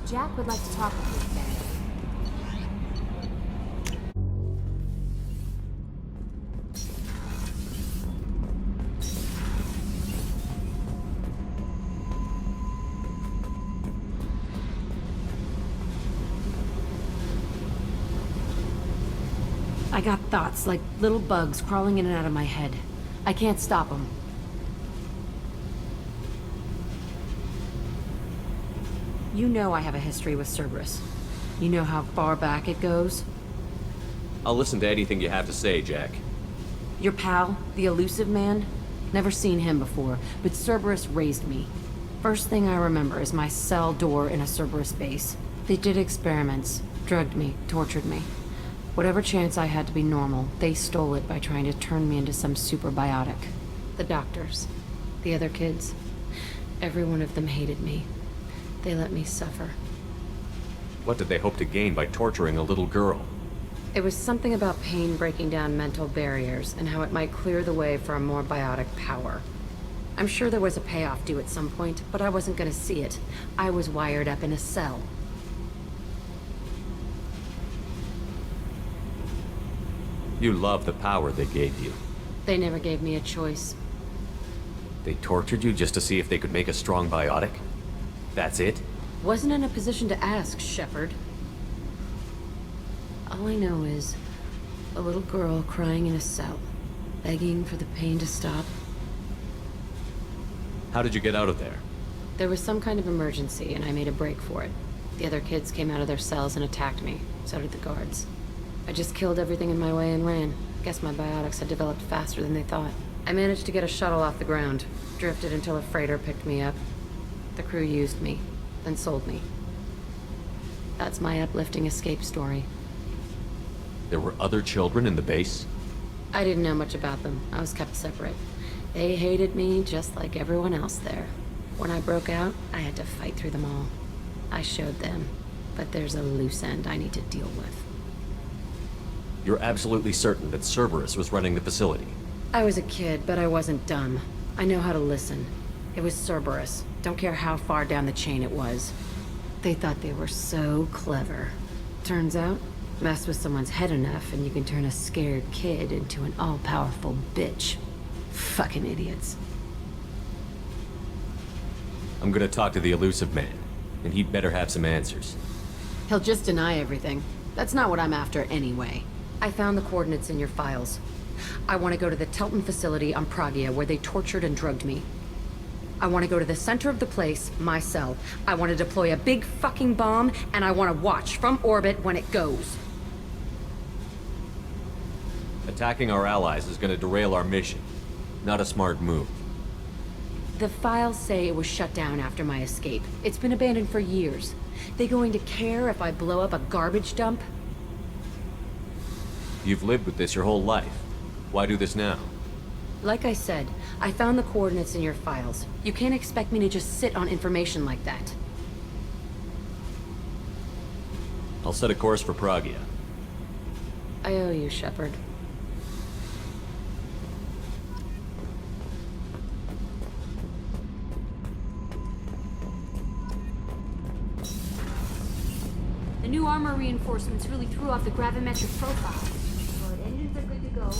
Jack would like to talk with you again. I got thoughts like little bugs crawling in and out of my head. I can't stop them. You know I have a history with Cerberus. You know how far back it goes? I'll listen to anything you have to say, Jack. Your pal, the elusive man? Never seen him before, but Cerberus raised me. First thing I remember is my cell door in a Cerberus base. They did experiments, drugged me, tortured me. Whatever chance I had to be normal, they stole it by trying to turn me into some superbiotic. The doctors, the other kids, every one of them hated me. They let me suffer. What did they hope to gain by torturing a little girl? It was something about pain breaking down mental barriers and how it might clear the way for a more biotic power. I'm sure there was a payoff due at some point, but I wasn't gonna see it. I was wired up in a cell. You love the power they gave you. They never gave me a choice. They tortured you just to see if they could make a strong biotic? That's it? Wasn't in a position to ask, Shepard. All I know is a little girl crying in a cell, begging for the pain to stop. How did you get out of there? There was some kind of emergency, and I made a break for it. The other kids came out of their cells and attacked me. So did the guards. I just killed everything in my way and ran. Guess my biotics had developed faster than they thought. I managed to get a shuttle off the ground, drifted until a freighter picked me up. The crew used me, then sold me. That's my uplifting escape story. There were other children in the base? I didn't know much about them. I was kept separate. They hated me just like everyone else there. When I broke out, I had to fight through them all. I showed them, but there's a loose end I need to deal with. You're absolutely certain that Cerberus was running the facility? I was a kid, but I wasn't dumb. I know how to listen. It was Cerberus. Don't care how far down the chain it was. They thought they were so clever. Turns out, mess with someone's head enough and you can turn a scared kid into an all-powerful bitch. Fucking idiots. I'm gonna talk to the elusive man, and he'd better have some answers. He'll just deny everything. That's not what I'm after anyway. I found the coordinates in your files. I want to go to the Telton facility on Pragia where they tortured and drugged me. I want to go to the center of the place, my cell. I want to deploy a big fucking bomb, and I want to watch from orbit when it goes. Attacking our allies is gonna derail our mission. Not a smart move. The files say it was shut down after my escape. It's been abandoned for years. They going to care if I blow up a garbage dump? You've lived with this your whole life. Why do this now? Like I said, I found the coordinates in your files. You can't expect me to just sit on information like that. I'll set a course for Pragia. I owe you, Shepard. The new armor reinforcements really threw off the gravimetric profile. But engines are good to go.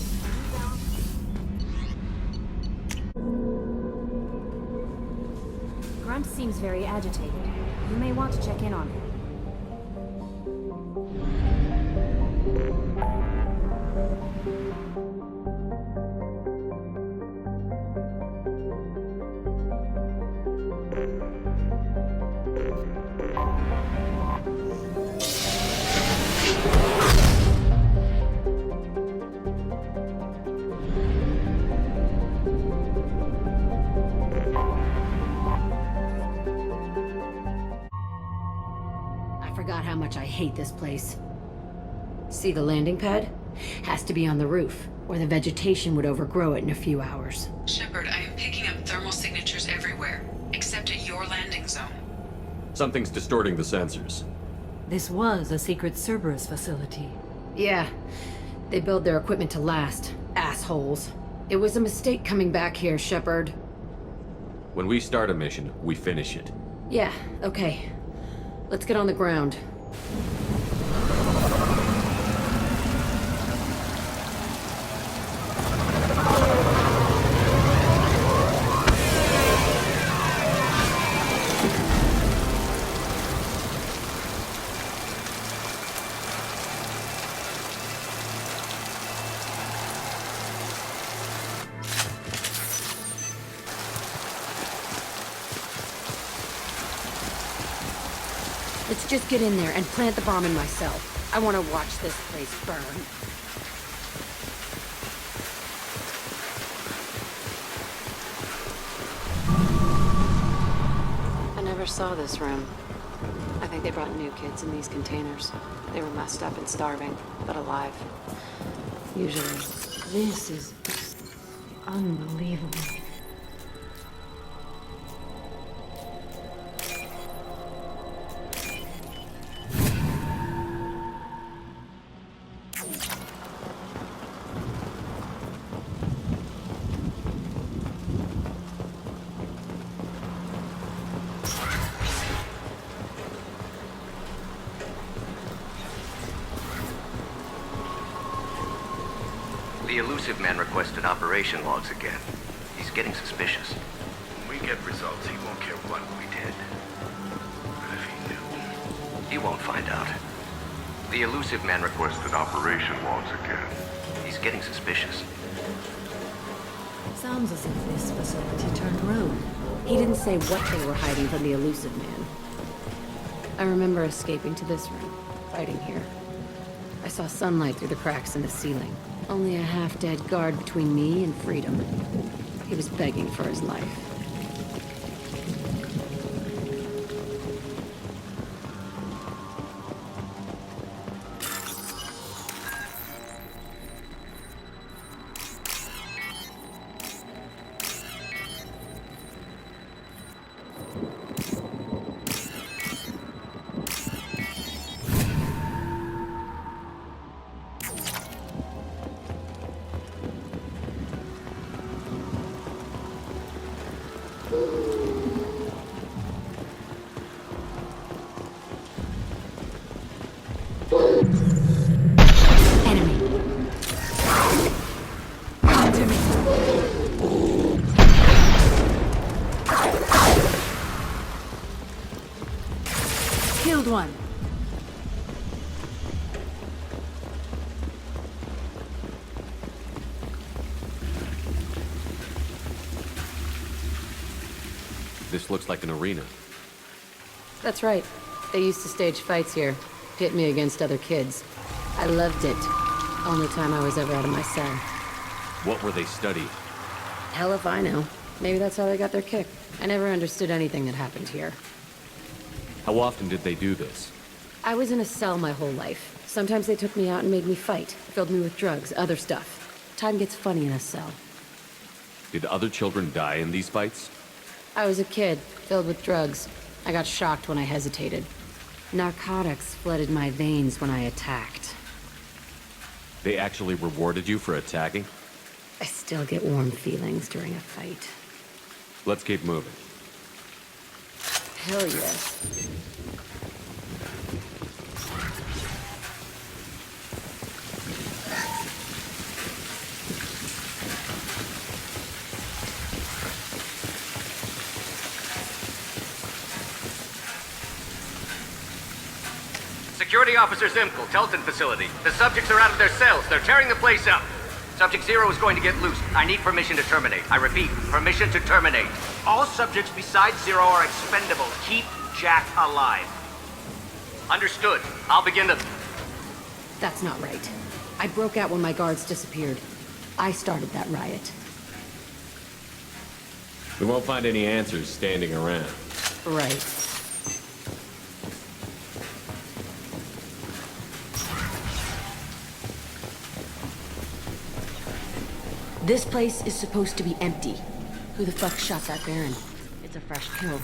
Grunt seems very agitated. You may want to check in on him. Forgot how much I hate this place. See the landing pad? Has to be on the roof, or the vegetation would overgrow it in a few hours. Shepard, I am picking up thermal signatures everywhere, except at your landing zone. Something's distorting the sensors. This was a secret Cerberus facility. Yeah, they build their equipment to last. Assholes. It was a mistake coming back here, Shepard. When we start a mission, we finish it. Yeah, okay. Let's get on the ground. Let's just get in there and plant the bomb in my cell. I want to watch this place burn. I never saw this room. I think they brought new kids in these containers. They were messed up and starving, but alive. Usually. This is unbelievable. The elusive man requested operation logs again. He's getting suspicious. When we get results, he won't care what we did. But if he knew... He won't find out. The elusive man requested operation logs again. He's getting suspicious. Sounds as if this facility turned rogue. He didn't say what they were hiding from the elusive man. I remember escaping to this room, fighting here. I saw sunlight through the cracks in the ceiling. Only a half-dead guard between me and freedom. He was begging for his life. Killed one. This looks like an arena. That's right. They used to stage fights here, pit me against other kids. I loved it. Only time I was ever out of my cell. What were they studying? Hell if I know. Maybe that's how they got their kick. I never understood anything that happened here. How often did they do this? I was in a cell my whole life. Sometimes they took me out and made me fight. Filled me with drugs, other stuff. Time gets funny in a cell. Did other children die in these fights? I was a kid, filled with drugs. I got shocked when I hesitated. Narcotics flooded my veins when I attacked. They actually rewarded you for attacking? I still get warm feelings during a fight. Let's keep moving. Hell yes. Security Officer Zimkel, Telton facility. The subjects are out of their cells. They're tearing the place up. Subject Zero is going to get loose. I need permission to terminate. I repeat, permission to terminate. All subjects besides Zero are expendable. Keep Jack alive. Understood. I'll begin the... That's not right. I broke out when my guards disappeared. I started that riot. We won't find any answers standing around. Right. This place is supposed to be empty. Who the fuck shot that Baron? It's a fresh kill.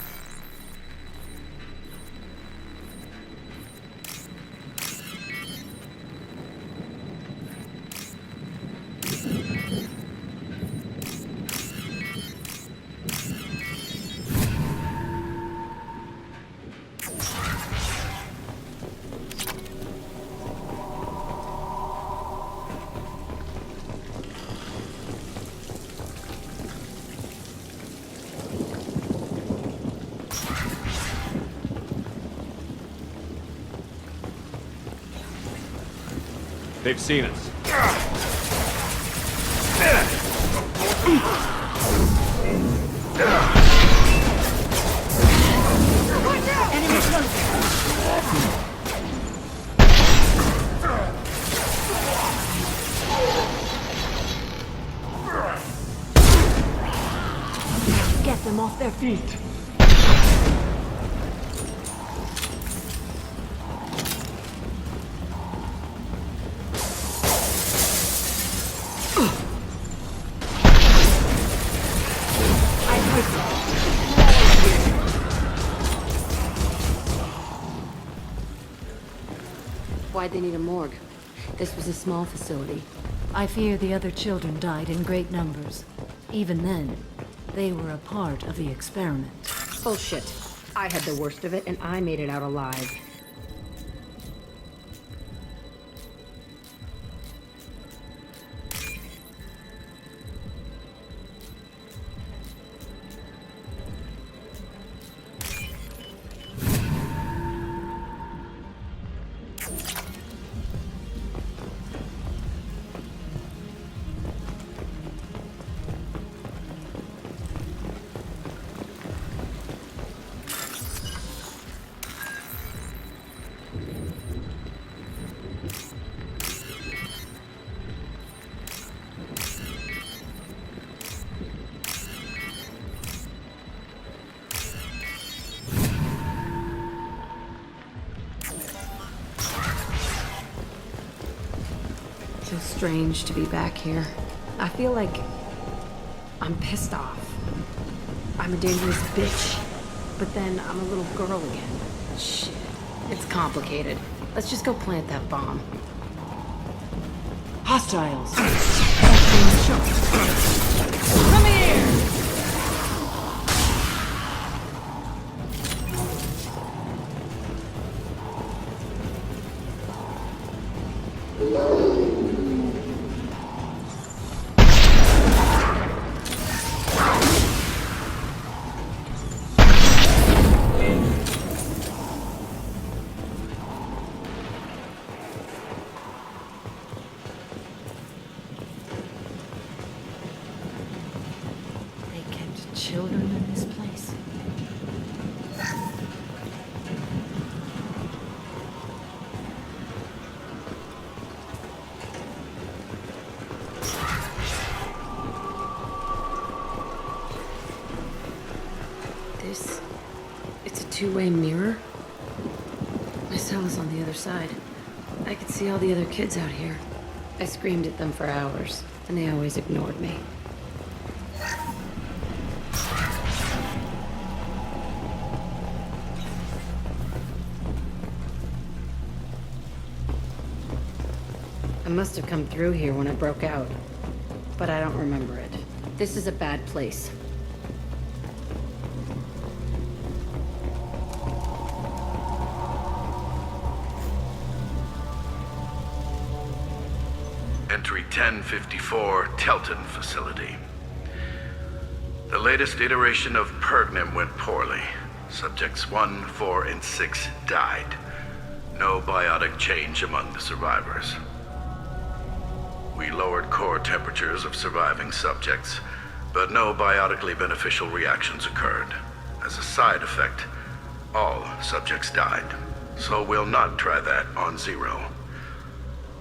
They've seen us. Get them off their feet. Why'd they need a morgue? This was a small facility. I fear the other children died in great numbers. Even then, they were a part of the experiment. Bullshit. I had the worst of it, and I made it out alive. So strange to be back here. I feel like I'm pissed off. I'm a dangerous bitch, but then I'm a little girl again. Shit. It's complicated. Let's just go plant that bomb. Hostiles. Come here! They kept children in this place. It's a two-way mirror. My cell is on the other side. I could see all the other kids out here. I screamed at them for hours, and they always ignored me. I must have come through here when I broke out, but I don't remember it. This is a bad place. Entry 1054, Telton facility. The latest iteration of Pergnim went poorly. Subjects 1, 4, and 6 died. No biotic change among the survivors. We lowered core temperatures of surviving subjects, but no biotically beneficial reactions occurred. As a side effect, all subjects died. So we'll not try that on Zero.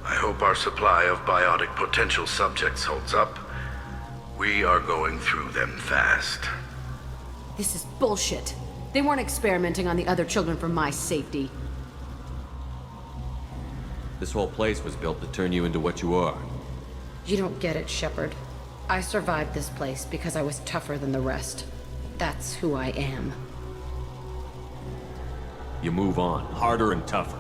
I hope our supply of biotic potential subjects holds up. We are going through them fast. This is bullshit. They weren't experimenting on the other children for my safety. This whole place was built to turn you into what you are. You don't get it, Shepard. I survived this place because I was tougher than the rest. That's who I am. You move on, harder and tougher.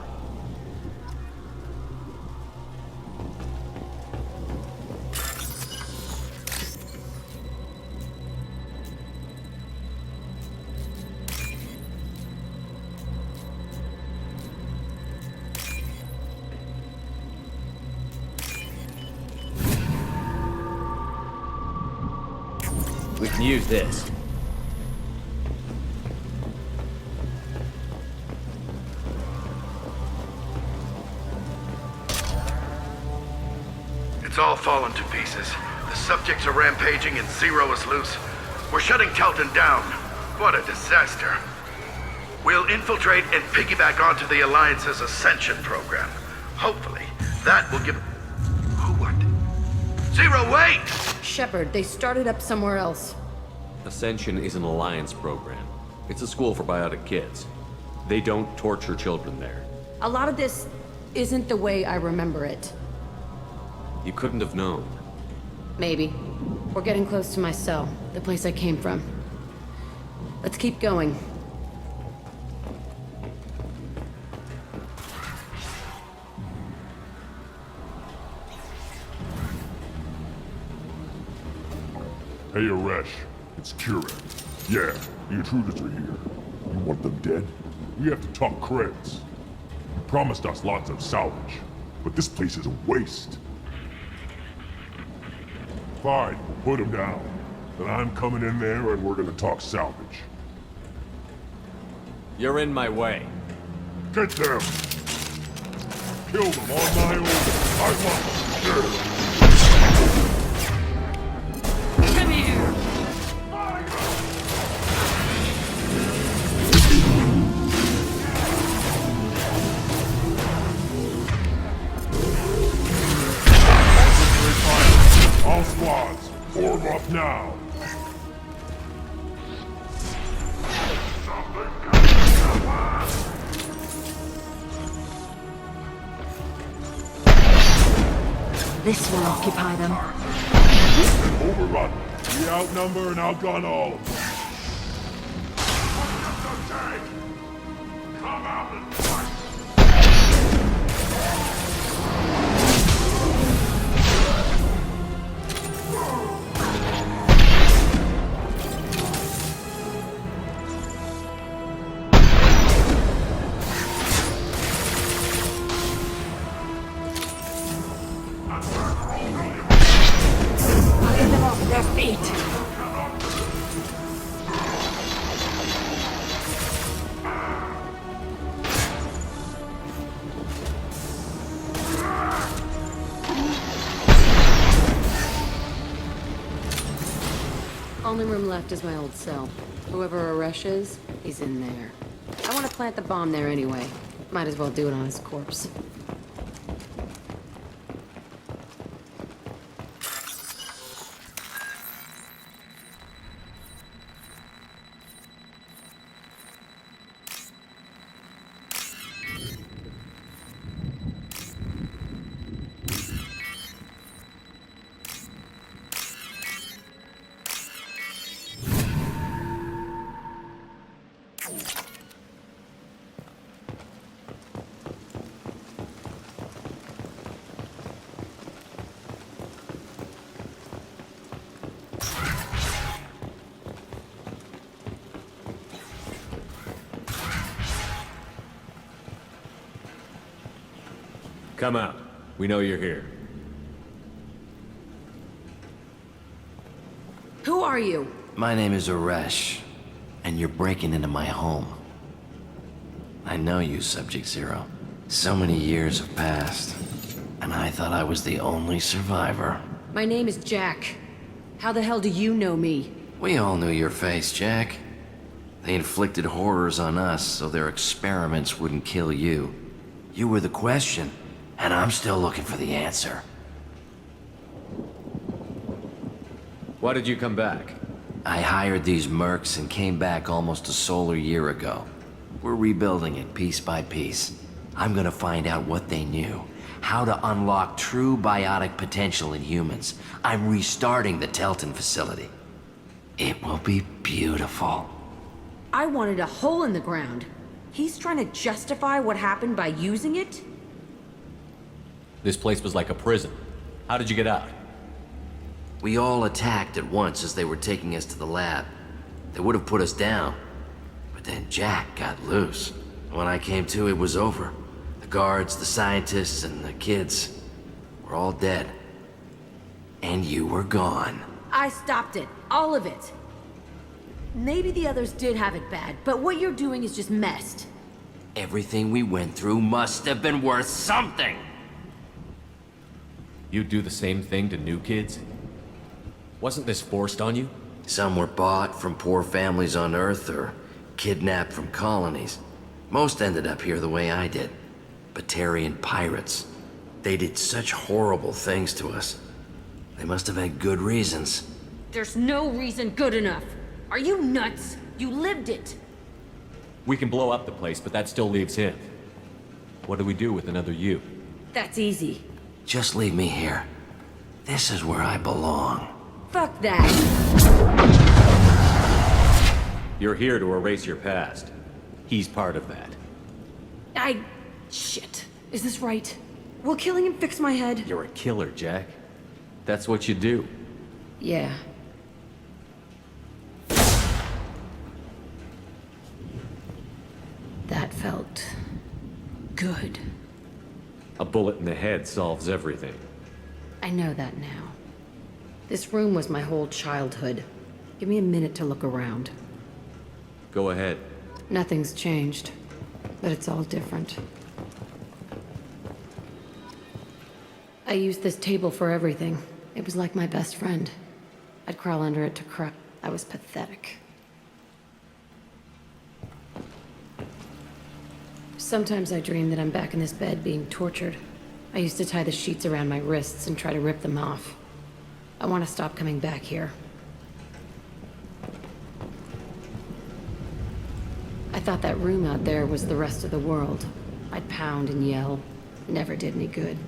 We can use this. all fallen to pieces. The subjects are rampaging and Zero is loose. We're shutting Telton down. What a disaster. We'll infiltrate and piggyback onto the Alliance's Ascension program. Hopefully, that will give... Who what? Zero, wait! Shepard, they started up somewhere else. Ascension is an Alliance program. It's a school for biotic kids. They don't torture children there. A lot of this isn't the way I remember it. You couldn't have known. Maybe. We're getting close to my cell, the place I came from. Let's keep going. Hey, Aresh. It's Kira. Yeah, the intruders are here. You want them dead? We have to talk creds. You promised us lots of salvage, but this place is a waste. Fine, put them down. Then I'm coming in there and we're gonna talk salvage. You're in my way. Get them! Kill them on my own. I want them dead. Come here! All squads, form up now. This will occupy them. Overrun. We outnumber and outgun all of them. Come out and fight. Their feet! Only room left is my old cell. Whoever Aresh is, he's in there. I want to plant the bomb there anyway. Might as well do it on his corpse. Come out. We know you're here. Who are you? My name is Aresh, and you're breaking into my home. I know you, Subject Zero. So many years have passed, and I thought I was the only survivor. My name is Jack. How the hell do you know me? We all knew your face, Jack. They inflicted horrors on us so their experiments wouldn't kill you. You were the question, and I'm still looking for the answer. Why did you come back? I hired these mercs and came back almost a solar year ago. We're rebuilding it piece by piece. I'm gonna find out what they knew, how to unlock true biotic potential in humans. I'm restarting the Telton facility. It will be beautiful. I wanted a hole in the ground. He's trying to justify what happened by using it? This place was like a prison. How did you get out? We all attacked at once as they were taking us to the lab. They would have put us down. But then Jack got loose. When I came to, it was over. The guards, the scientists, and the kids were all dead. And you were gone. I stopped it. All of it. Maybe the others did have it bad, but what you're doing is just messed. Everything we went through must have been worth something. You do the same thing to new kids? Wasn't this forced on you? Some were bought from poor families on Earth or kidnapped from colonies. Most ended up here the way I did. Batarian pirates. They did such horrible things to us. They must have had good reasons. There's no reason good enough. Are you nuts? You lived it. We can blow up the place, but that still leaves him. What do we do with another you? That's easy. Just leave me here. This is where I belong. Fuck that. You're here to erase your past. He's part of that. Shit. Is this right? Will killing him fix my head? You're a killer, Jack. That's what you do. Yeah. That felt good. A bullet in the head solves everything. I know that now. This room was my whole childhood. Give me a minute to look around. Go ahead. Nothing's changed, but it's all different. I used this table for everything. It was like my best friend. I'd crawl under it to cry. I was pathetic. Sometimes I dream that I'm back in this bed being tortured. I used to tie the sheets around my wrists and try to rip them off. I want to stop coming back here. I thought that room out there was the rest of the world. I'd pound and yell. It never did any good.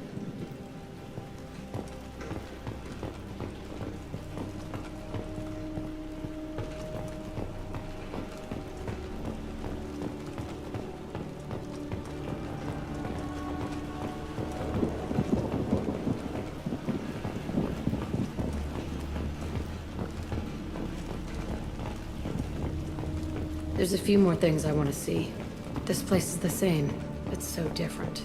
There's a few more things I want to see. This place is the same. It's so different.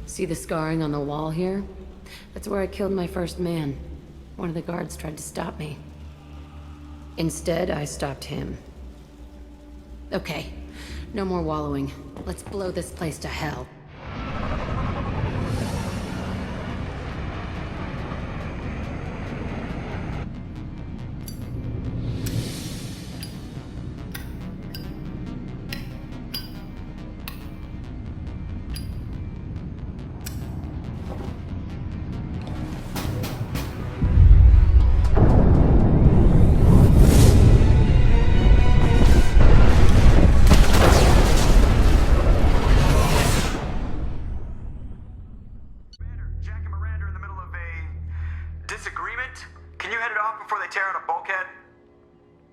See the scarring on the wall here? That's where I killed my first man. One of the guards tried to stop me. Instead, I stopped him. Okay. No more wallowing. Let's blow this place to hell.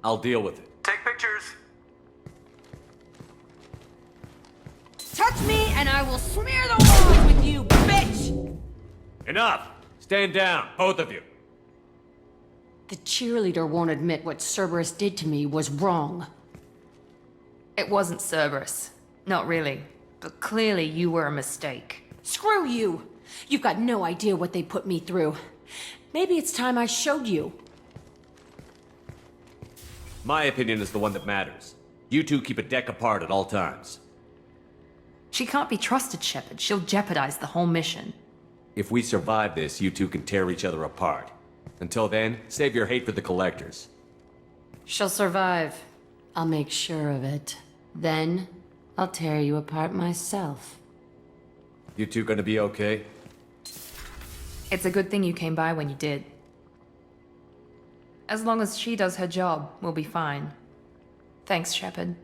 I'll deal with it. Take pictures. Touch me and I will smear the walls with you, bitch! Enough! Stand down, both of you. The cheerleader won't admit what Cerberus did to me was wrong. It wasn't Cerberus. Not really. But clearly you were a mistake. Screw you! You've got no idea what they put me through. Maybe it's time I showed you. My opinion is the one that matters. You two keep a deck apart at all times. She can't be trusted, Shepard. She'll jeopardize the whole mission. If we survive this, you two can tear each other apart. Until then, save your hate for the Collectors. She'll survive. I'll make sure of it. Then, I'll tear you apart myself. You two gonna be okay? It's a good thing you came by when you did. As long as she does her job, we'll be fine. Thanks, Shepard.